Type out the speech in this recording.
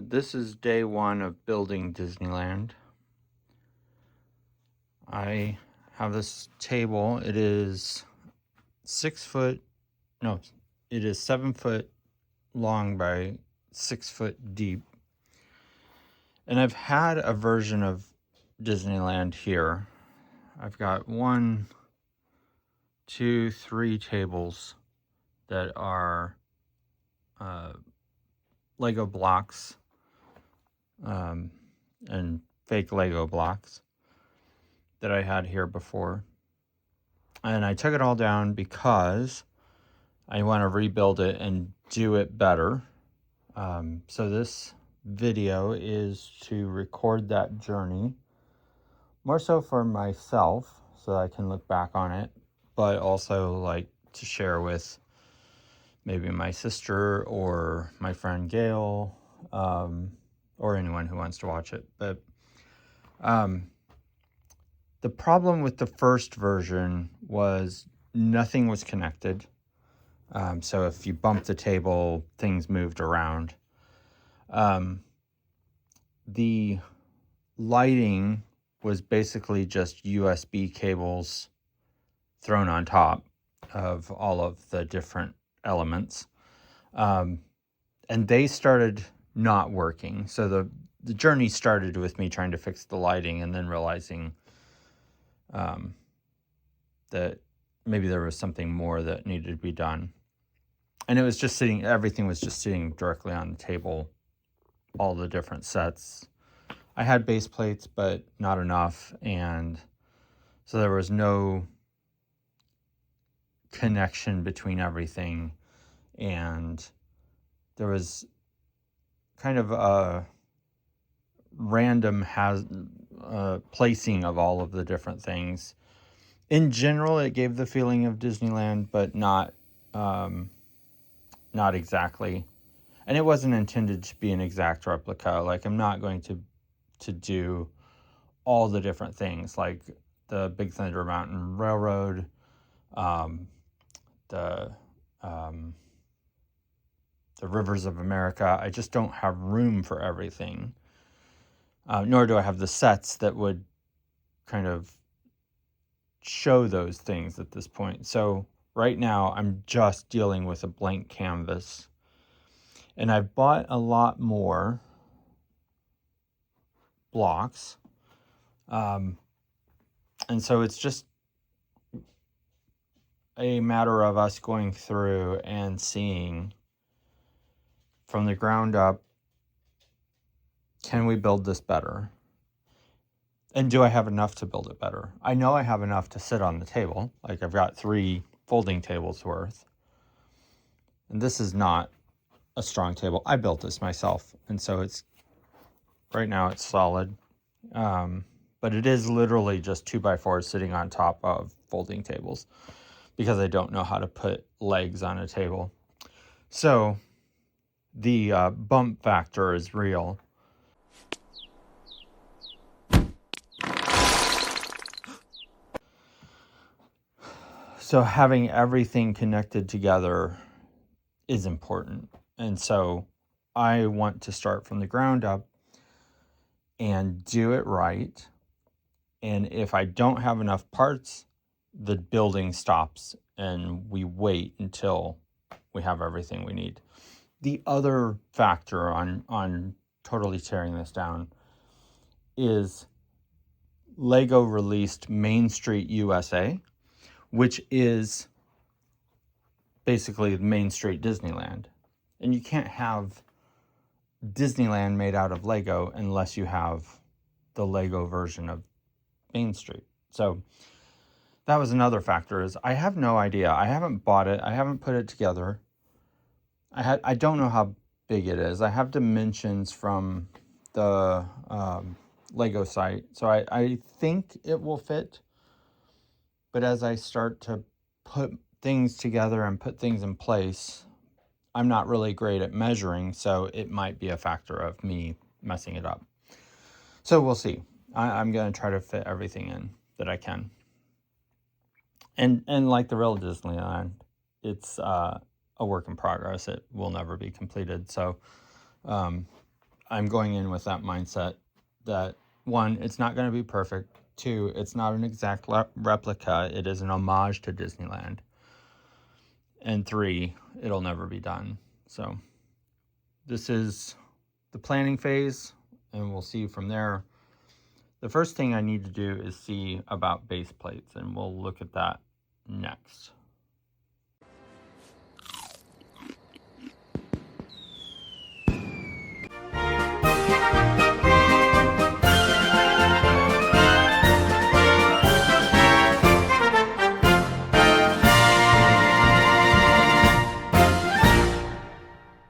This is day one of building Disneyland. I have this table. It is 7 foot long by 6 foot deep. And I've had a version of Disneyland here. I've got 1, 2, 3 tables that are Lego blocks and fake Lego blocks that I had here before. And I took it all down because I want to rebuild it and do it better. So this video is to record that journey, more so for myself so I can look back on it, but also like to share with maybe my sister or my friend Gail, or anyone who wants to watch it. But the problem with the first version was nothing was connected. So if you bumped the table, things moved around. The lighting was basically just USB cables thrown on top of all of the different elements. And they started not working. So the journey started with me trying to fix the lighting and then realizing that maybe there was something more that needed to be done. And it was just everything was just sitting directly on the table, all the different sets. I had base plates, but not enough. And so there was no connection between everything. And there was kind of a random placing of all of the different things. In general, it gave the feeling of Disneyland, but not exactly. And it wasn't intended to be an exact replica. Like, I'm not going to do all the different things, like the Big Thunder Mountain Railroad, the Rivers of America. I just don't have room for everything. Nor do I have the sets that would kind of show those things at this point. So right now I'm just dealing with a blank canvas. And I've bought a lot more blocks. And so it's just a matter of us going through and seeing from the ground up, can we build this better? And do I have enough to build it better? I know I have enough to sit on the table. Like, I've got 3 folding tables worth. And this is not a strong table. I built this myself. And so right now it's solid. But it is literally just 2x4s sitting on top of folding tables because I don't know how to put legs on a table. So the bump factor is real. So having everything connected together is important. And so I want to start from the ground up and do it right. And if I don't have enough parts, the building stops and we wait until we have everything we need. The other factor on totally tearing this down is LEGO released Main Street USA, which is basically Main Street Disneyland. And you can't have Disneyland made out of Lego unless you have the Lego version of Main Street. So that was another factor, is I have no idea. I haven't bought it. I haven't put it together. I don't know how big it is. I have dimensions from the Lego site. So I think it will fit. But as I start to put things together and put things in place, I'm not really great at measuring, so it might be a factor of me messing it up. So we'll see. I'm going to try to fit everything in that I can. And like the real Disneyland, it's a work in progress. It will never be completed. So I'm going in with that mindset that, one, it's not going to be perfect. Two, it's not an exact replica. It is an homage to Disneyland. And three, it'll never be done. So this is the planning phase, and we'll see from there. The first thing I need to do is see about base plates, and we'll look at that next.